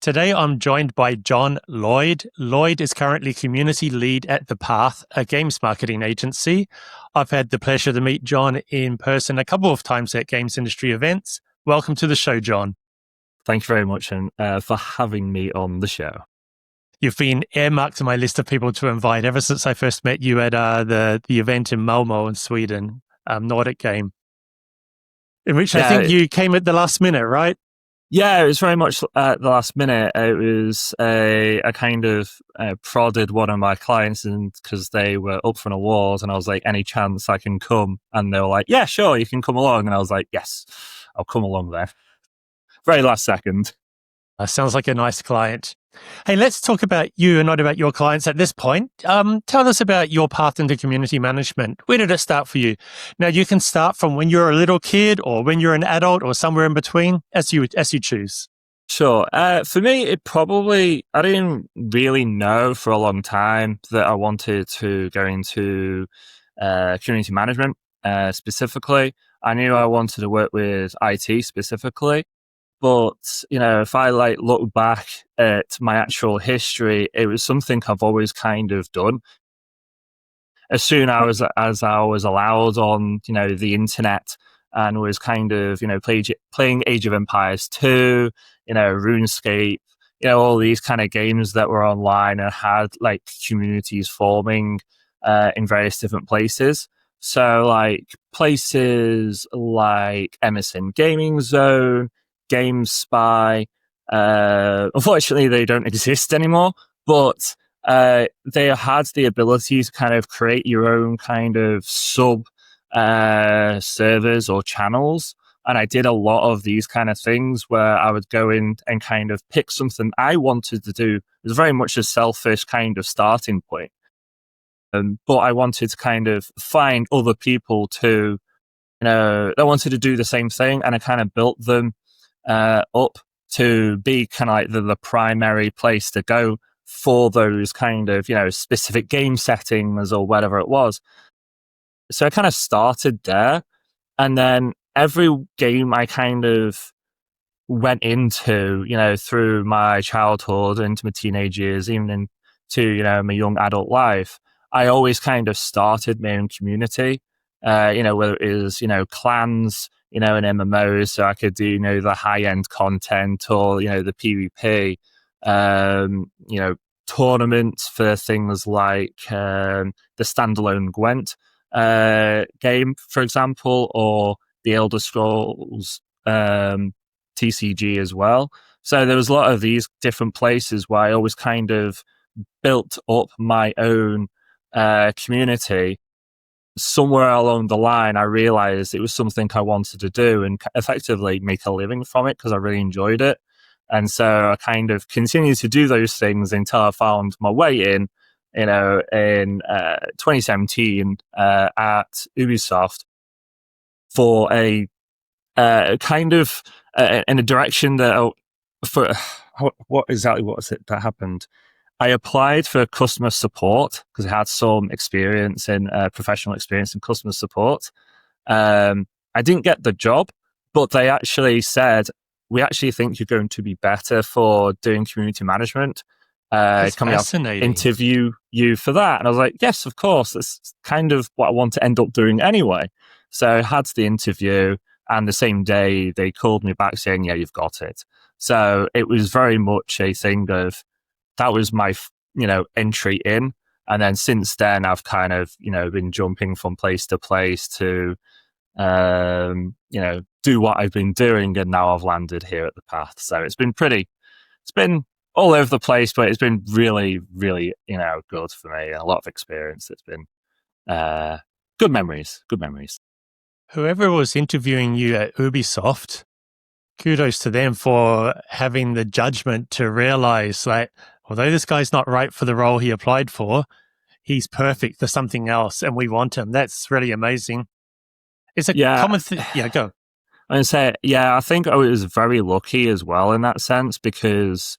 Today, I'm joined by John Lloyd. Lloyd is currently community lead at The Path, a games marketing agency. I've had the pleasure to meet John in person a couple of times at games industry events. Welcome to the show, John. Thank you very much for having me on the show. You've been earmarked to my list of people to invite ever since I first met you at the event in Malmo in Sweden, Nordic Game, in which I think you came at the last minute, right? Yeah, it was very much at the last minute. It was I kind of prodded one of my clients because they were up for an award, and I was like, any chance I can come? And they were like, yeah, sure, you can come along. And I was like, yes, I'll come along there. Very last second. Sounds like a nice client. Hey, let's talk about you and not about your clients at this point. Tell us about your path into community management. Where did it start for you? Now, you can start from when you're a little kid or when you're an adult or somewhere in between, as you choose. Sure. For me, I didn't really know for a long time that I wanted to go into community management specifically. I knew I wanted to work with IT specifically. But, if I look back at my actual history, it was something I've always kind of done. As soon as I was allowed on, the internet and was kind of, playing Age of Empires 2, RuneScape, all these kind of games that were online and had communities forming in various different places. So places like MSN Gaming Zone, GameSpy. Unfortunately, they don't exist anymore, but they had the ability to kind of create your own kind of sub servers or channels. And I did a lot of these kind of things where I would go in and kind of pick something I wanted to do. It was very much a selfish kind of starting point. But I wanted to kind of find other people to, that wanted to do the same thing. And I kind of built them up to be kind of like the primary place to go for those kind of, specific game settings or whatever it was. So I kind of started there. And then every game I kind of went into, through my childhood, into my teenage years, even into, my young adult life, I always kind of started my own community, whether it is, clans, and MMOs, so I could do, the high-end content or, the PvP, tournaments for things like the standalone Gwent game, for example, or the Elder Scrolls TCG as well. So there was a lot of these different places where I always kind of built up my own community. Somewhere along the line, I realized it was something I wanted to do and effectively make a living from it because I really enjoyed it. And so I kind of continued to do those things until I found my way in 2017 at Ubisoft for a kind of in a direction that what was it that happened? I applied for customer support because I had some experience in professional experience in customer support. I didn't get the job, but they actually said, we actually think you're going to be better for doing community management. Can we interview you for that? And I was like, yes, of course. That's kind of what I want to end up doing anyway. So I had the interview, and the same day they called me back saying, yeah, you've got it. So it was very much a thing of, that was my, entry in. And then since then, I've kind of, been jumping from place to place to, do what I've been doing. And now I've landed here at The Path. So it's been all over the place, but it's been really, really, good for me. A lot of experience. It's been good memories. Whoever was interviewing you at Ubisoft, kudos to them for having the judgment to realize although this guy's not right for the role he applied for, he's perfect for something else and we want him. That's really amazing. It's a common thing. Yeah, go. I say, I think I was very lucky as well in that sense because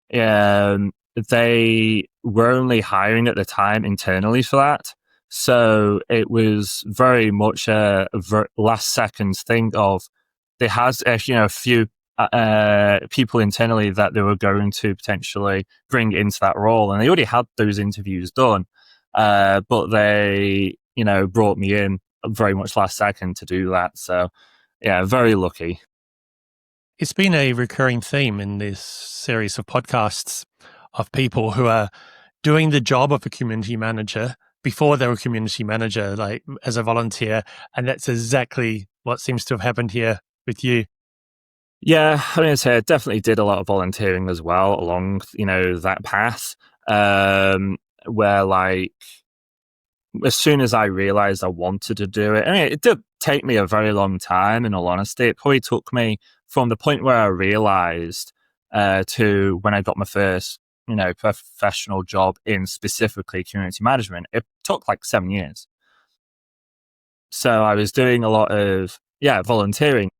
they were only hiring at the time internally for that. So it was very much a last second thing of they had, a few people internally that they were going to potentially bring into that role, and they already had those interviews done, but they, brought me in very much last second to do that. So, yeah, very lucky. It's been a recurring theme in this series of podcasts of people who are doing the job of a community manager before they were a community manager, like as a volunteer. And that's exactly what seems to have happened here with you. Yeah, I mean, I definitely did a lot of volunteering as well along, that path, where like, as soon as I realized I wanted to do it, I mean, it did take me a very long time, in all honesty. It probably took me from the point where I realized to when I got my first, professional job in specifically community management. It took like 7 years. So I was doing a lot of, volunteering.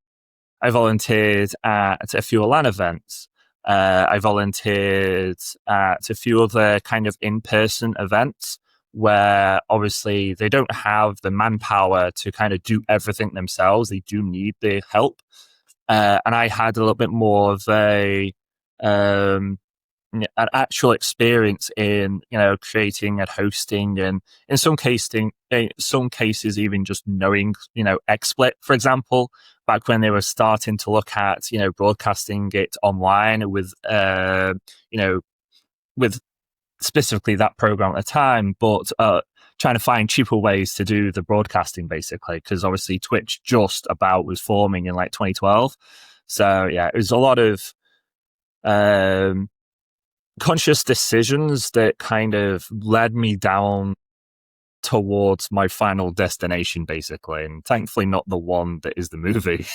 I volunteered at a few LAN events. I volunteered at a few other kind of in-person events where obviously they don't have the manpower to kind of do everything themselves. They do need the help. And I had a little bit more of an actual experience in, creating and hosting, and in some cases even just knowing, XSplit, for example, back when they were starting to look at, broadcasting it online with, with specifically that program at the time, but trying to find cheaper ways to do the broadcasting, basically, because obviously Twitch just about was forming in like 2012. So yeah, it was a lot of conscious decisions that kind of led me down towards my final destination, basically, and thankfully not the one that is the movie.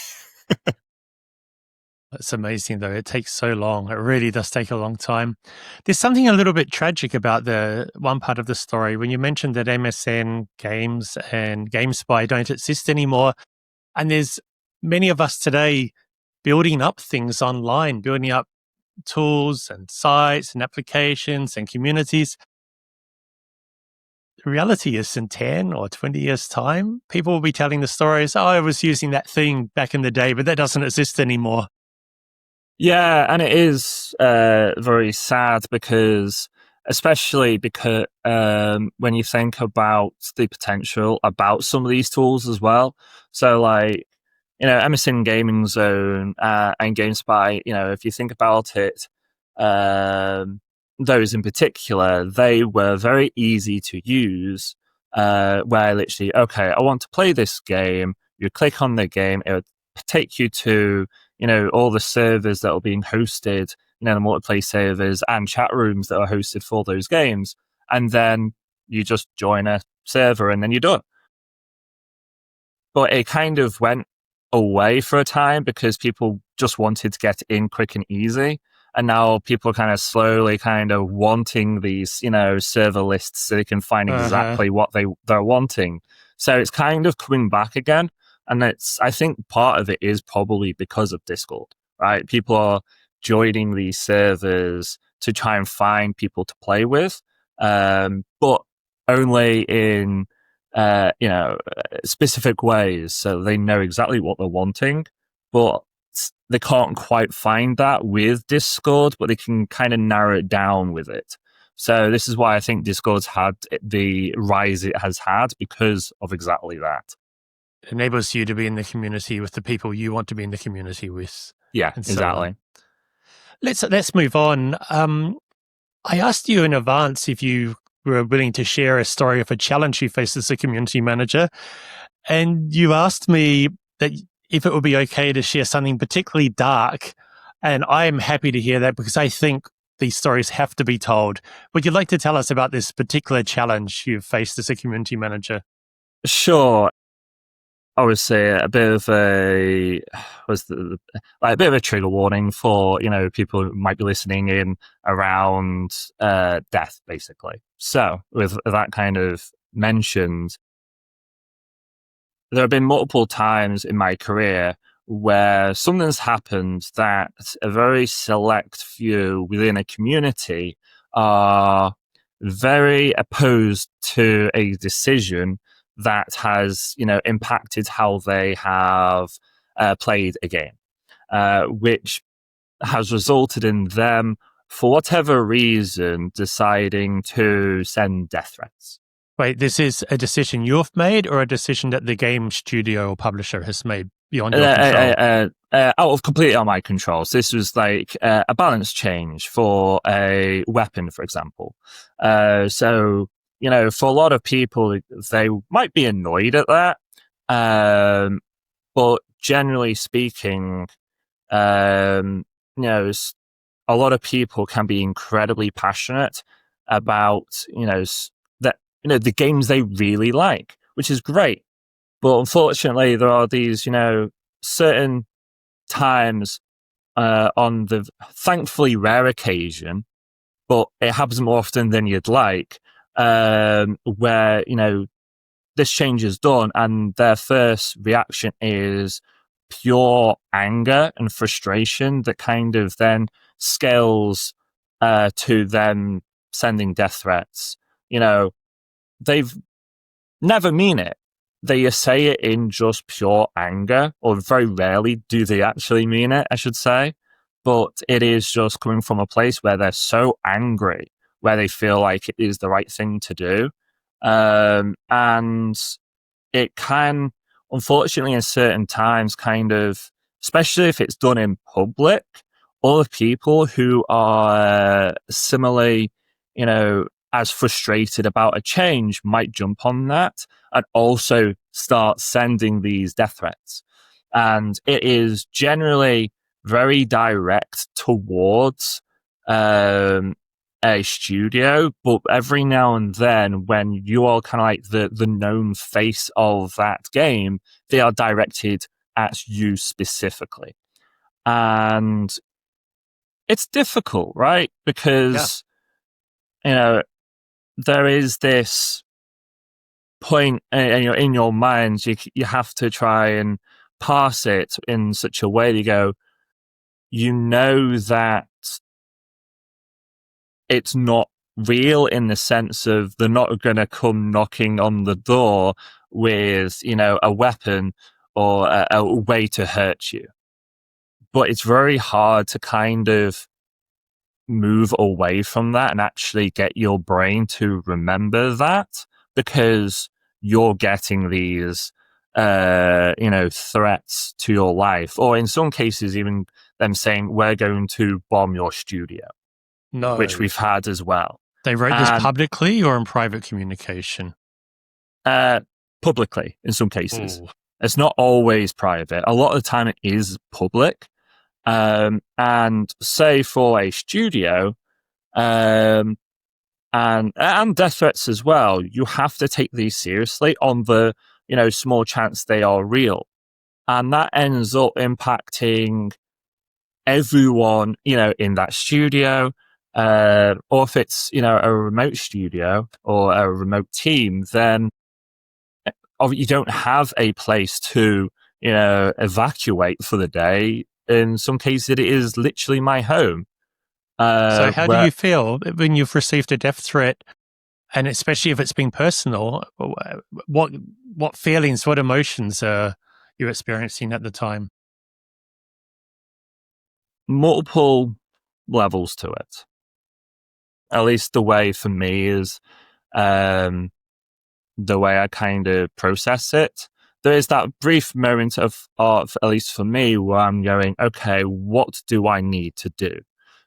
That's amazing, though. It takes so long. It really does take a long time. There's something a little bit tragic about the one part of the story when you mentioned that MSN Games and GameSpy don't exist anymore. And there's many of us today building up things online, building up tools and sites and applications and communities. The reality is in 10 or 20 years' time, people will be telling the stories, I was using that thing back in the day, but that doesn't exist anymore. Yeah, and it is very sad because, especially because when you think about the potential about some of these tools as well. So, like, MSN Gaming Zone and GameSpy, if you think about it, those in particular, they were very easy to use, where literally, okay, I want to play this game. You click on the game, it would take you to all the servers that are being hosted, the multiplayer servers and chat rooms that are hosted for those games. And then you just join a server and then you're done. But it kind of went away for a time because people just wanted to get in quick and easy. And now people are kind of slowly kind of wanting these, server lists so they can find exactly what they're wanting. So it's kind of coming back again. And I think part of it is probably because of Discord, right? People are joining these servers to try and find people to play with, but only in, specific ways. So they know exactly what they're wanting, but they can't quite find that with Discord, but they can kind of narrow it down with it. So this is why I think Discord's had the rise it has had, because of exactly that. It enables you to be in the community with the people you want to be in the community with. Yeah, exactly. Let's move on. I asked you in advance if you were willing to share a story of a challenge you faced as a community manager, and you asked me that if it would be okay to share something particularly dark, and I am happy to hear that because I think these stories have to be told. Would you like to tell us about this particular challenge you've faced as a community manager? Sure. I would say a bit of a trigger warning for people who might be listening in around death, basically. So with that kind of mentioned, there have been multiple times in my career where something's happened that a very select few within a community are very opposed to a decision that has, impacted how they have played a game. which has resulted in them, for whatever reason, deciding to send death threats. Wait, this is a decision you've made or a decision that the game studio or publisher has made beyond your control? Completely on my control. So this was like a balance change for a weapon, for example. So, for a lot of people, they might be annoyed at that. But generally speaking, a lot of people can be incredibly passionate about, the games they really like, which is great. But unfortunately, there are these, certain times on the thankfully rare occasion, but it happens more often than you'd like, where, this change is done and their first reaction is pure anger and frustration that kind of then scales to them sending death threats. They've never mean it. They say it in just pure anger, or very rarely do they actually mean it, I should say. But it is just coming from a place where they're so angry, where they feel like it is the right thing to do. And it can, unfortunately, in certain times, kind of, especially if it's done in public, other people who are similarly, as frustrated about a change might jump on that and also start sending these death threats. And it is generally very direct towards a studio, but every now and then when you are kind of like the known face of that game, they are directed at you specifically. And it's difficult, right? Because, there is this point in your mind, you have to try and parse it in such a way that you go, that it's not real in the sense of they're not going to come knocking on the door with, a weapon or a way to hurt you. But it's very hard to kind of move away from that and actually get your brain to remember that, because you're getting these threats to your life, or in some cases even them saying we're going to bomb your studio. No. Which we've had as well. They wrote this publicly or in private communication? Publicly in some cases. Ooh. It's not always private. A lot of the time it is public. And say for a studio, and death threats as well, you have to take these seriously on the, small chance they are real. And that ends up impacting everyone, in that studio, or if it's, a remote studio or a remote team, then you don't have a place to, evacuate for the day. In some cases, it is literally my home. So how do you feel when you've received a death threat, and especially if it's been personal? What feelings, what emotions are you experiencing at the time? Multiple levels to it. At least the way for me is the way I kind of process it. There is that brief moment of, at least for me, where I'm going, okay, what do I need to do?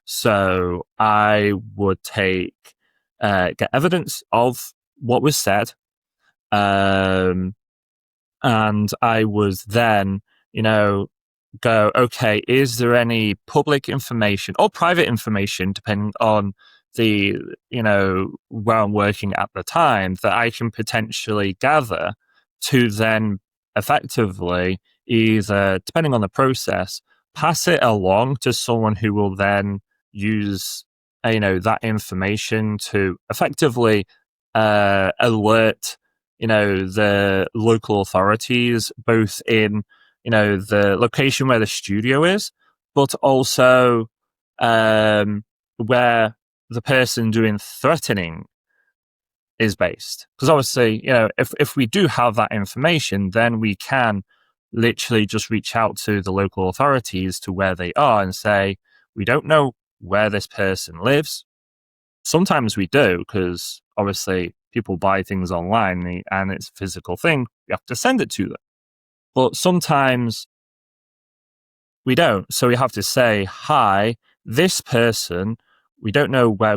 So I would get evidence of what was said. And I was then, go, okay, is there any public information or private information, depending on the, where I'm working at the time, that I can potentially gather to then effectively either, depending on the process, pass it along to someone who will then use, that information to effectively alert, the local authorities, both in, the location where the studio is, but also where the person doing threatening is based. Because obviously, if we do have that information, then we can literally just reach out to the local authorities to where they are and say, we don't know where this person lives. Sometimes we do, because obviously people buy things online and it's a physical thing. You have to send it to them. But sometimes we don't. So we have to say, hi, this person, we don't know where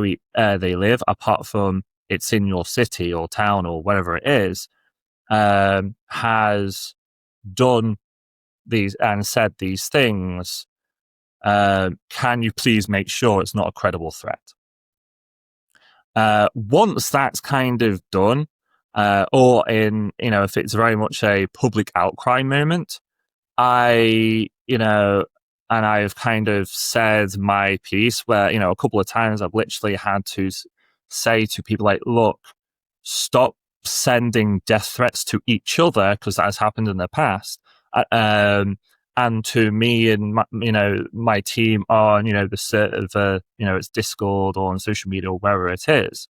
they live, apart from it's in your city or town or whatever it is, has done these and said these things. Can you please make sure it's not a credible threat? Once that's kind of done, or if it's very much a public outcry moment, and I've kind of said my piece where, a couple of times I've literally had to say to people like, look, stop sending death threats to each other, because that has happened in the past. And to me and my team on, the server, it's Discord or on social media or wherever it is,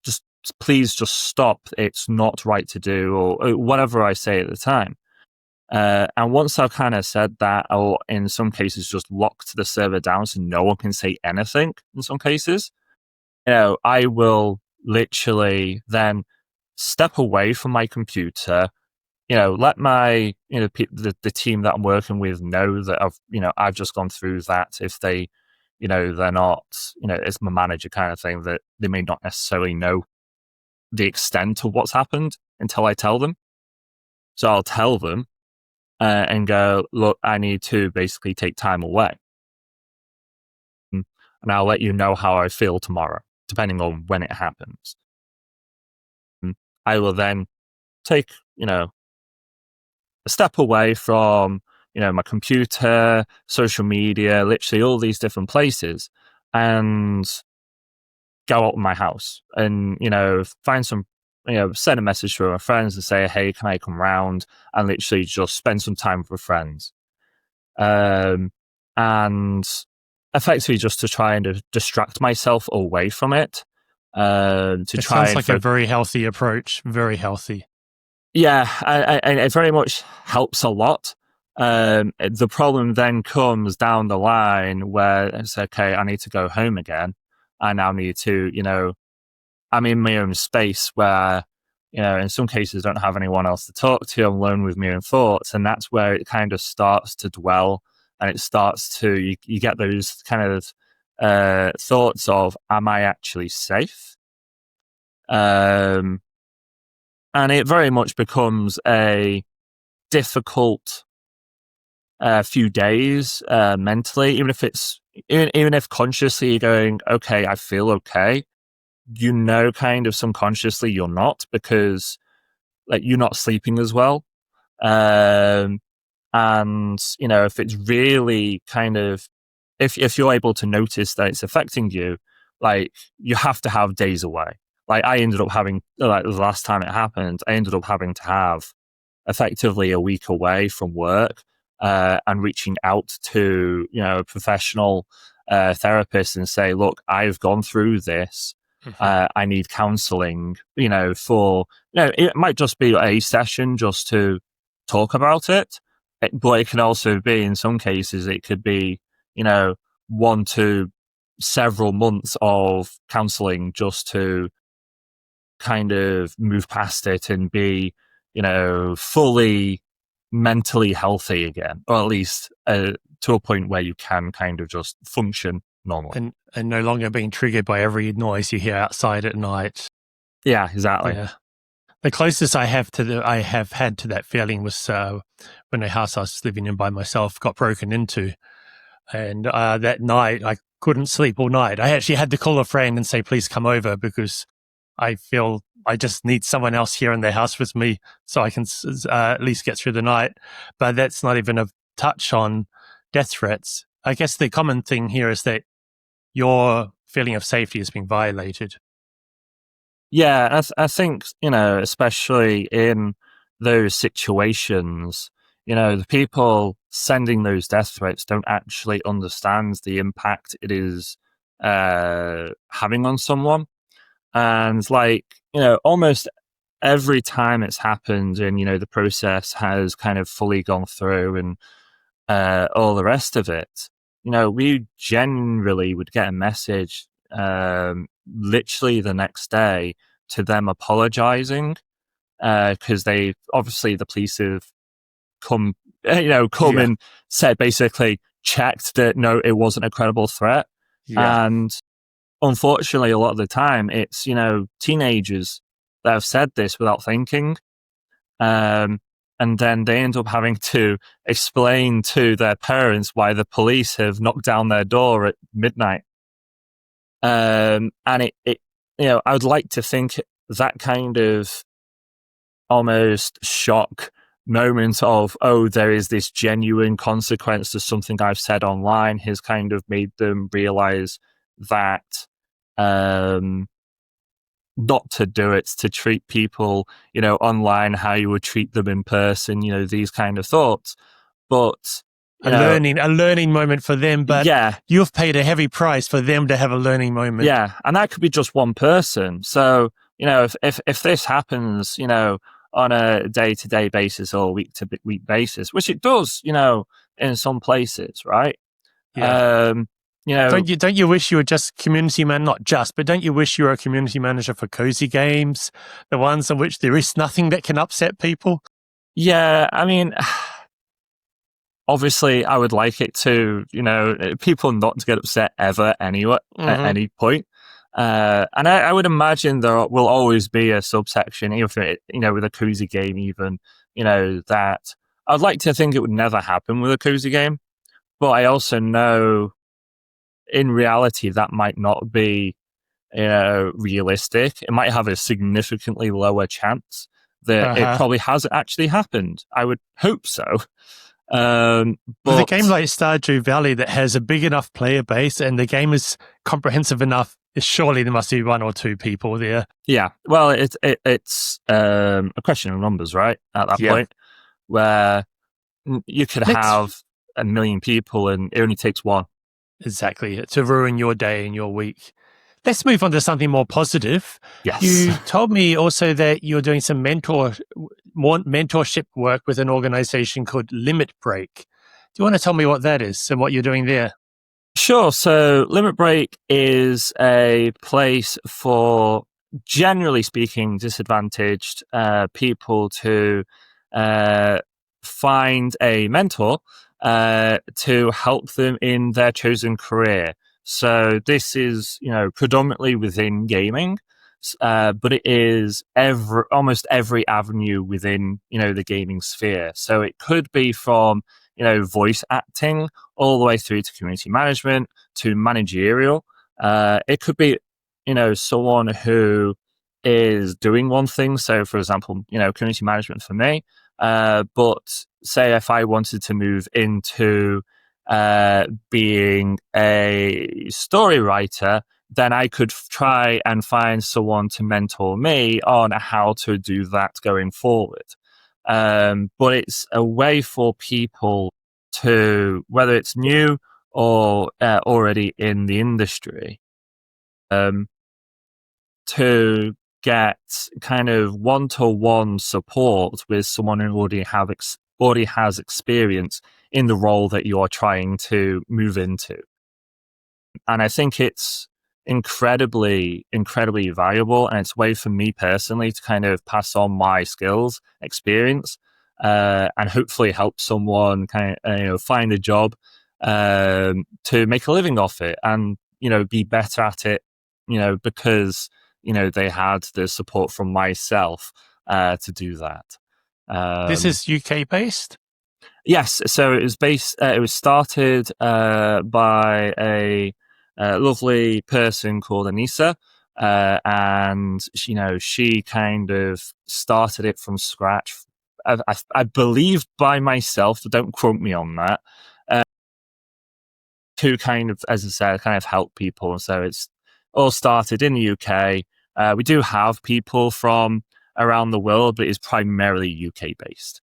just please just stop. It's not right to do, or whatever I say at the time. And once I've kind of said that, or in some cases just locked the server down so no one can say anything in some cases, I will literally then step away from my computer, let my, the team that I'm working with know that I've just gone through that. If they, they're not, it's my manager kind of thing, that they may not necessarily know the extent of what's happened until I tell them. So I'll tell them and go, look, I need to basically take time away. And I'll let you know how I feel tomorrow, depending on when it happens. I will then take, a step away from, my computer, social media, literally all these different places, and go out of my house and, find some, send a message to my friends and say, hey, can I come round, and literally just spend some time with friends. And effectively just to try and distract myself away from it. It sounds like a very healthy approach, very healthy. Yeah, and it very much helps a lot. The problem then comes down the line where it's okay, I need to go home again. I now need to, I'm in my own space where, in some cases I don't have anyone else to talk to. I'm alone with my own thoughts. And that's where it kind of starts to dwell, and it starts to, you get those kind of thoughts of, am I actually safe? And it very much becomes a difficult few days mentally, even if consciously you're going, okay, I feel okay, kind of subconsciously you're not, because like you're not sleeping as well. And if it's really kind of, if you're able to notice that it's affecting you, like you have to have days away. Like I ended up having, like the last time it happened, I ended up having to have effectively a week away from work, and reaching out to, a professional therapist and say, look, I've gone through this. I need counseling, for, it might just be a session just to talk about it, but it can also be, in some cases, it could be, 1 to several months of counseling just to kind of move past it and be, fully mentally healthy again, or at least to a point where you can kind of just function normally. And no longer being triggered by every noise you hear outside at night. Yeah, exactly. Yeah. The closest I have had to that feeling was when the house I was living in by myself got broken into. And that night, I couldn't sleep all night. I actually had to call a friend and say, please come over, because I feel I just need someone else here in the house with me so I can at least get through the night. But that's not even a touch on death threats. I guess the common thing here is that your feeling of safety is being violated. Yeah, I think, especially in those situations, the people sending those death threats don't actually understand the impact it is having on someone. And like, almost every time it's happened and, the process has kind of fully gone through and all the rest of it, we generally would get a message literally the next day to them apologizing because they obviously the police have come and said basically checked that no, it wasn't a credible threat. Yeah. And unfortunately, a lot of the time it's, teenagers that have said this without thinking. And then they end up having to explain to their parents why the police have knocked down their door at midnight. And it I would like to think that kind of almost shock moment of, oh, there is this genuine consequence to something I've said online has kind of made them realize that not to do it, to treat people, online how you would treat them in person, these kind of thoughts. But a learning moment for them, but yeah, you've paid a heavy price for them to have a learning moment. Yeah, and that could be just one person. So, if this happens, on a day-to-day basis or week-to-week basis, which it does, in some places, right? Yeah. Don't you wish you were just community man? Not just, but don't you wish you were a community manager for cozy games, the ones in which there is nothing that can upset people? Yeah, I mean, obviously, I would like it to, people not to get upset ever anyway at any point. And I would imagine there will always be a subsection, even with a cozy game, even that I'd like to think it would never happen with a cozy game, but I also know in reality that might not be realistic. It might have a significantly lower chance that it probably hasn't actually happened. I would hope so. But with a game like Stardew Valley that has a big enough player base and the game is comprehensive enough, surely there must be one or two people there. Yeah, well, it's a question of numbers, right? At that point, where you could have 1 million people and it only takes one. Exactly, to ruin your day and your week. Let's move on to something more positive. Yes. You told me also that you're doing some mentorship work with an organization called Limit Break. Do you want to tell me what that is and what you're doing there? Sure. So Limit Break is a place for, generally speaking, disadvantaged people to find a mentor to help them in their chosen career. So this is, predominantly within gaming, but it is almost every avenue within, the gaming sphere. So it could be from, voice acting all the way through to community management to managerial. It could be, someone who is doing one thing. So, for example, community management for me. But say if I wanted to move into being a story writer, then I could try and find someone to mentor me on how to do that going forward. But it's a way for people to, whether it's new or already in the industry, to get kind of one-to-one support with someone who already has experience in the role that you are trying to move into. And I think it's incredibly valuable, and it's a way for me personally to kind of pass on my skills, experience, and hopefully help someone kind of find a job to make a living off it and be better at it, because they had the support from myself to do that. This is UK based? Yes. So it was it was started by a lovely person called Anissa, and she kind of started it from scratch. I believe by myself, but don't quote me on that. To kind of, as I said, kind of help people. So it's all started in the UK. We do have people from around the world, but it's primarily UK based.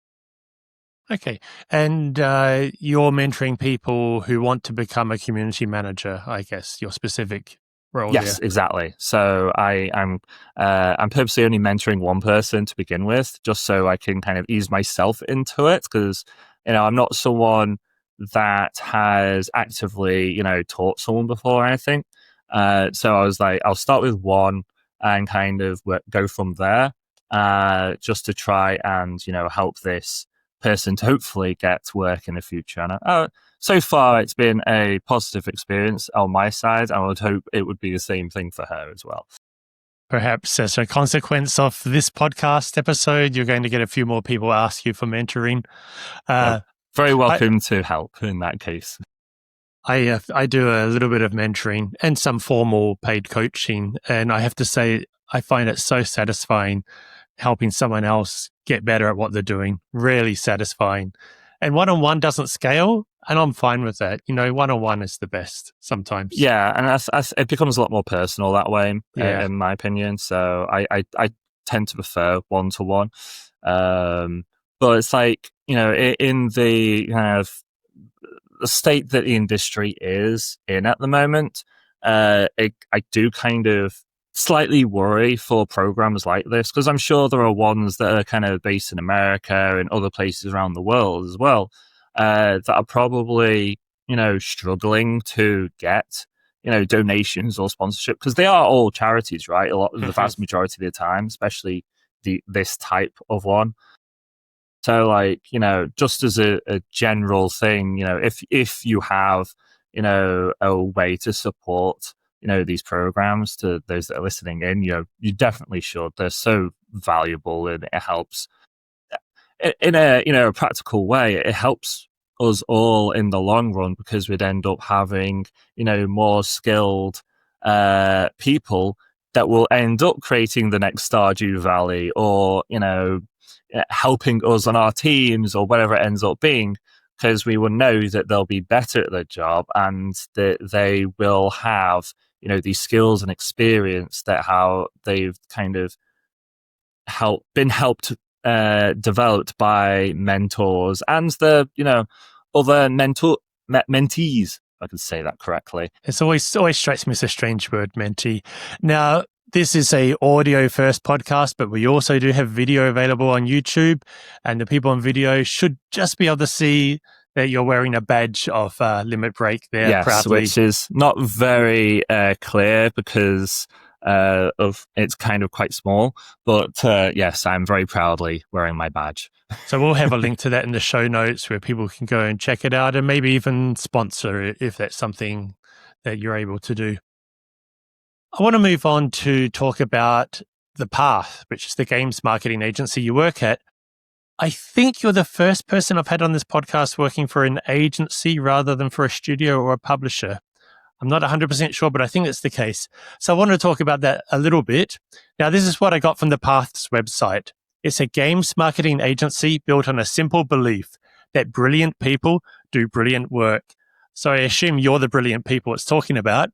Okay. And you're mentoring people who want to become a community manager, I guess, your specific role Yes, there. exactly. So I'm purposely only mentoring one person to begin with, just so I can kind of ease myself into it, because I'm not someone that has actively taught someone before or anything. So I was like, I'll start with one and kind of go from there, just to try and help this person to hopefully get work in the future. And so far, it's been a positive experience on my side. I would hope it would be the same thing for her as well. Perhaps as a consequence of this podcast episode, you're going to get a few more people ask you for mentoring. Very welcome to help in that case. I do a little bit of mentoring and some formal paid coaching, and I have to say I find it so satisfying helping someone else get better at what they're doing. Really satisfying. And one-on-one doesn't scale, and I'm fine with that. One-on-one is the best sometimes. Yeah, and it becomes a lot more personal that way, Yeah. in my opinion. So I tend to prefer one-to-one. But it's like, in the kind of the state that the industry is in at the moment, I do kind of slightly worry for programs like this, because I'm sure there are ones that are kind of based in America and other places around the world as well, that are probably struggling to get donations or sponsorship, because they are all charities, right? The vast majority of the time, especially this type of one. So, like, just as a general thing, if you have, a way to support, these programs to those that are listening in, you definitely should. They're so valuable, and it helps in a, a practical way. It helps us all in the long run, because we'd end up having, more skilled people that will end up creating the next Stardew Valley, or, helping us on our teams, or whatever it ends up being, because we will know that they'll be better at their job, and that they will have, these skills and experience that how they've kind of been helped developed by mentors and the other mentees. If I can say that correctly. It's always strikes me as a strange word, mentee. Now, this is a audio first podcast, but we also do have video available on YouTube, and the people on video should just be able to see that you're wearing a badge of Limit Break there. Yes, proudly. Which is not very clear, because of it's kind of quite small. But yes, I'm very proudly wearing my badge. So we'll have a link to that in the show notes where people can go and check it out, and maybe even sponsor it if that's something that you're able to do. I want to move on to talk about The Path, which is the games marketing agency you work at. I think you're the first person I've had on this podcast working for an agency rather than for a studio or a publisher. I'm not 100% sure, but I think that's the case. So I want to talk about that a little bit. Now, this is what I got from The Path's website. It's a games marketing agency built on a simple belief that brilliant people do brilliant work. So I assume you're the brilliant people it's talking about.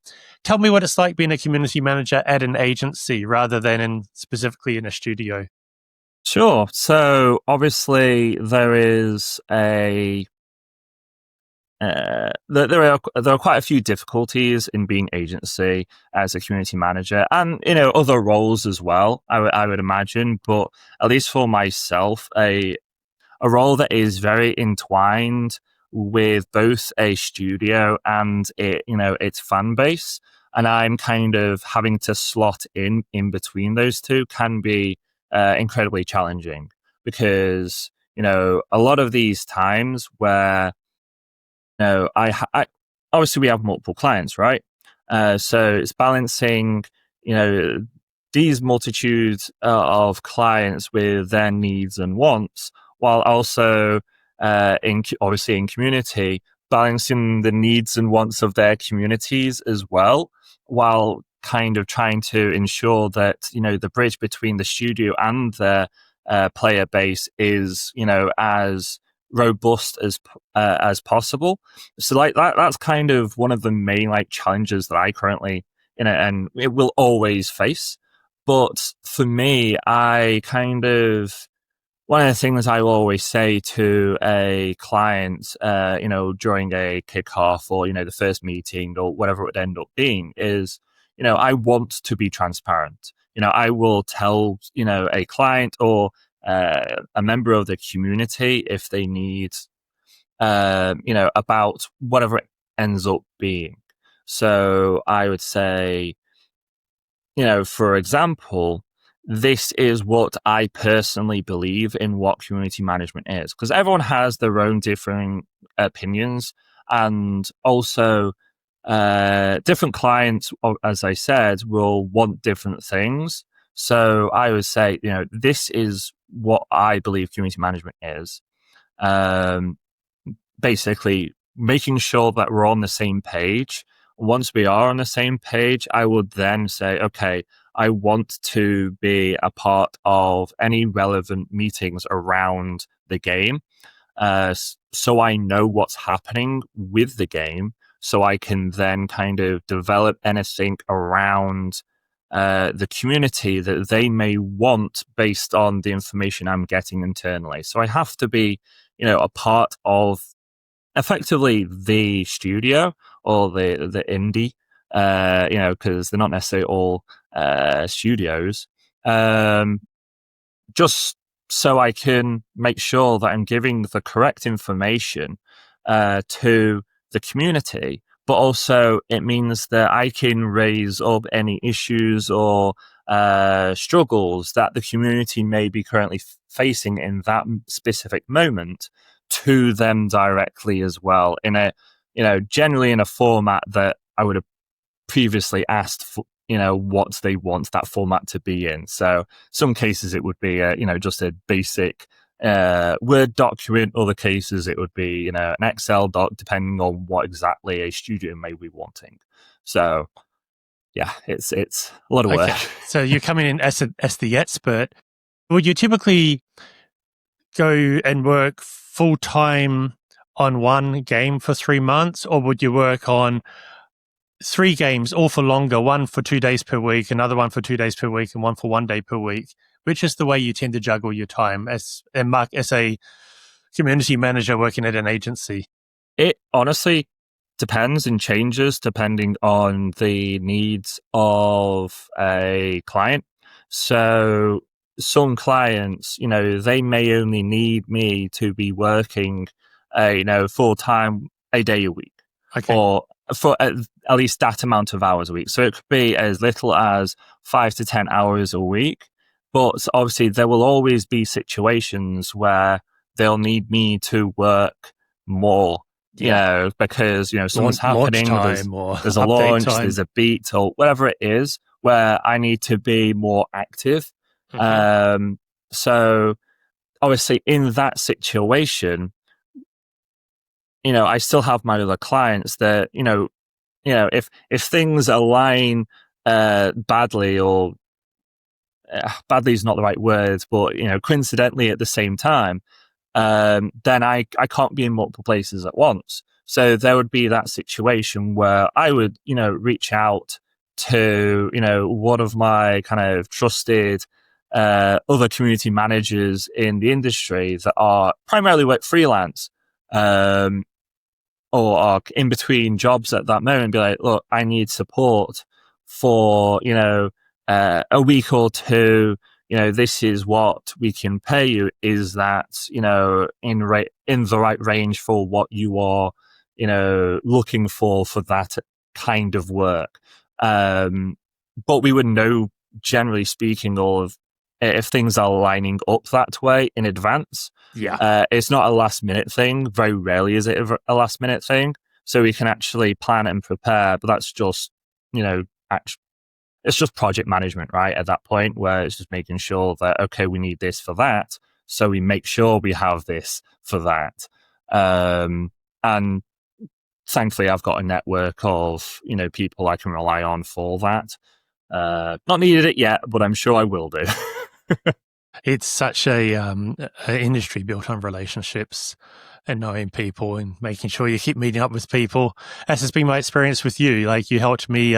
Tell me what it's like being a community manager at an agency rather than specifically in a studio. Sure. So obviously there is there are quite a few difficulties in being agency as a community manager, and other roles as well. I would imagine, but at least for myself, a role that is very entwined with both a studio and its fan base, and I'm kind of having to slot in between those two can be incredibly challenging, because a lot of these times where I obviously we have multiple clients, right? So it's balancing these multitudes of clients with their needs and wants, while also obviously in community, balancing the needs and wants of their communities as well, while kind of trying to ensure that the bridge between the studio and their player base is as robust as possible. So like that's kind of one of the main challenges that I currently and it will always face. But for me, I kind of one of the things I will always say to a client, during a kickoff or the first meeting or whatever it would end up being is, I want to be transparent. I will tell, a client or a member of the community if they need, about whatever it ends up being. So I would say, for example, this is what I personally believe in what community management is, because everyone has their own different opinions, and also different clients, as I said, will want different things. So I would say, this is what I believe community management is. Basically, making sure that we're on the same page. Once we are on the same page, I would then say, okay, I want to be a part of any relevant meetings around the game, so I know what's happening with the game, so I can then kind of develop anything around the community that they may want based on the information I'm getting internally. So I have to be, a part of effectively the studio or the indie, because they're not necessarily all studios. Just so I can make sure that I'm giving the correct information to the community, but also it means that I can raise up any issues or struggles that the community may be currently facing in that specific moment to them directly as well, in a generally in a format that I would have previously asked for, what they want that format to be in. So some cases it would be just a basic Word document. Other cases it would be an Excel doc, depending on what exactly a studio may be wanting. So yeah, it's a lot of work. So you're coming in as the expert. Would you typically go and work full time on one game for 3 months, or would you work on 3 games, all for longer, one for 2 days per week, another one for 2 days per week, and one for 1 day per week? Which is the way you tend to juggle your time as a community manager working at an agency? It honestly depends and changes depending on the needs of a client. So some clients, they may only need me to be working, full time a day a week, Okay. or for at least that amount of hours a week. So it could be as little as 5 to 10 hours a week. But obviously, there will always be situations where they'll need me to work more, because something's happening. There's a launch, there's a beat, or whatever it is, where I need to be more active. Mm-hmm. So obviously, in that situation, I still have my other clients that, if things align badly, or badly is not the right word, but coincidentally at the same time, then I can't be in multiple places at once. So there would be that situation where I would reach out to one of my kind of trusted other community managers in the industry that are primarily work freelance, or are in between jobs at that moment, and be like, look, I need support for a week or two. This is what we can pay you. Is that in the right range for what you are looking for that kind of work? But we would know, generally speaking, all of if things are lining up that way in advance. Yeah, it's not a last minute thing. Very rarely is it a last minute thing. So we can actually plan and prepare. But that's just it's just project management, right? At that point, where it's just making sure that, okay, we need this for that, so we make sure we have this for that. And thankfully, I've got a network of people I can rely on for that. Not needed it yet, but I'm sure I will do. It's such a industry built on relationships and knowing people and making sure you keep meeting up with people. As has been my experience with you. Like, you helped me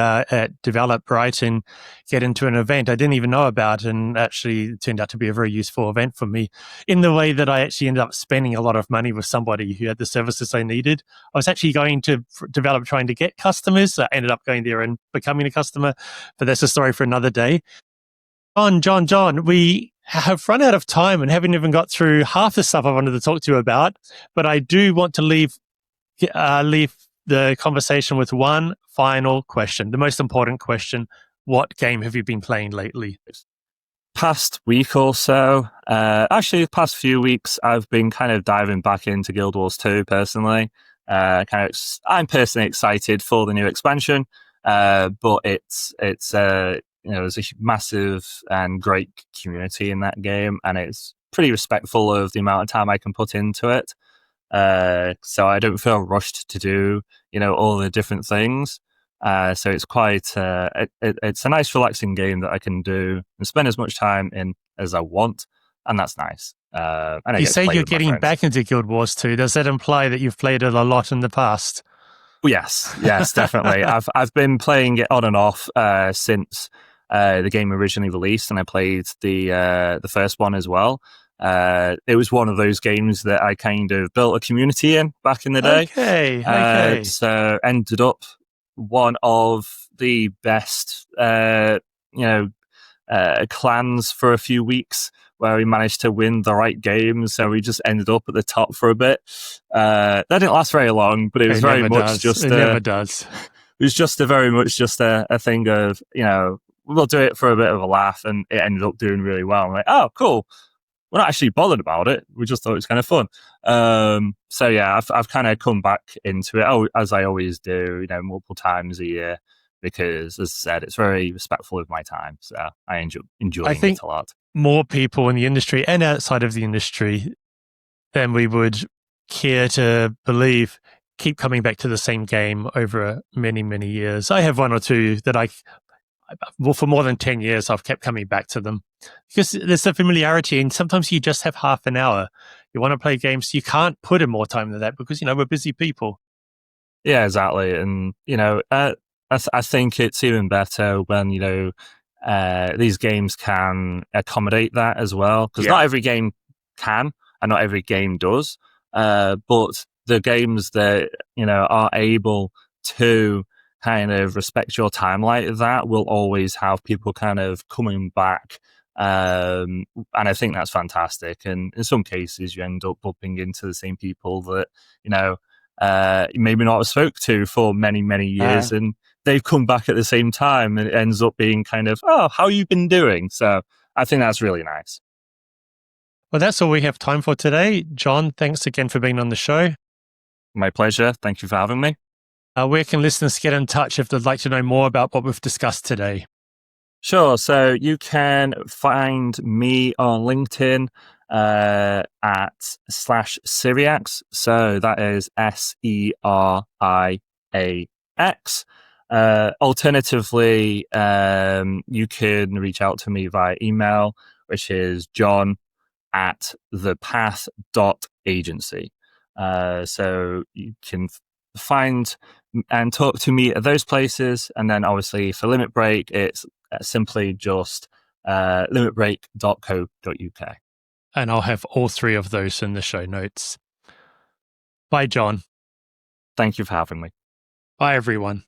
develop, right, and get into an event I didn't even know about, and actually it turned out to be a very useful event for me in the way that I actually ended up spending a lot of money with somebody who had the services I needed. I was actually going to develop trying to get customers. So I ended up going there and becoming a customer, but that's a story for another day. John, we have run out of time and haven't even got through half the stuff I wanted to talk to you about. But I do want to leave the conversation with one final question, the most important question. What game have you been playing lately? Past week or so, actually the past few weeks, I've been kind of diving back into Guild Wars 2 personally. I'm personally excited for the new expansion, but it's there's a massive and great community in that game, and it's pretty respectful of the amount of time I can put into it. So I don't feel rushed to do all the different things. So it's quite it's a nice relaxing game that I can do and spend as much time in as I want, and that's nice. And you say you're getting back into Guild Wars 2. Does that imply that you've played it a lot in the past? Yes, definitely. I've been playing it on and off since the game originally released, and I played the first one as well. It was one of those games that I kind of built a community in back in the day. Okay. So ended up one of the best, clans for a few weeks, where we managed to win the right games. So we just ended up at the top for a bit. That didn't last very long, but it was very much just. It never does. It was just very much a thing of, we'll do it for a bit of a laugh, and it ended up doing really well. I'm like, oh, cool. We're not actually bothered about it. We just thought it was kind of fun. So yeah, I've kind of come back into it, as I always do, multiple times a year, because, as I said, it's very respectful of my time. So I enjoy it a lot. More people in the industry and outside of the industry than we would care to believe keep coming back to the same game over many, many years. I have one or two that for more than 10 years, I've kept coming back to them because there's a familiarity, and sometimes you just have half an hour. You want to play games, you can't put in more time than that because, we're busy people. Yeah, exactly. And, I think it's even better when, these games can accommodate that as well, because not every game can and not every game does. But the games that, are able to kind of respect your time like that will always have people kind of coming back. And I think that's fantastic. And in some cases, you end up bumping into the same people that, maybe not have spoke to for many, many years. And they've come back at the same time, and it ends up being kind of, oh, how you been doing? So I think that's really nice. Well, that's all we have time for today. John, thanks again for being on the show. My pleasure. Thank you for having me. Where can listeners get in touch if they'd like to know more about what we've discussed today? Sure. So you can find me on LinkedIn at /Seriax. So that is SERIAX. Alternatively, you can reach out to me via email, which is john@thepath.agency. So you can find and talk to me at those places. And then obviously for Limit Break, it's simply just limitbreak.co.uk. And I'll have all three of those in the show notes. Bye, John. Thank you for having me. Bye, everyone.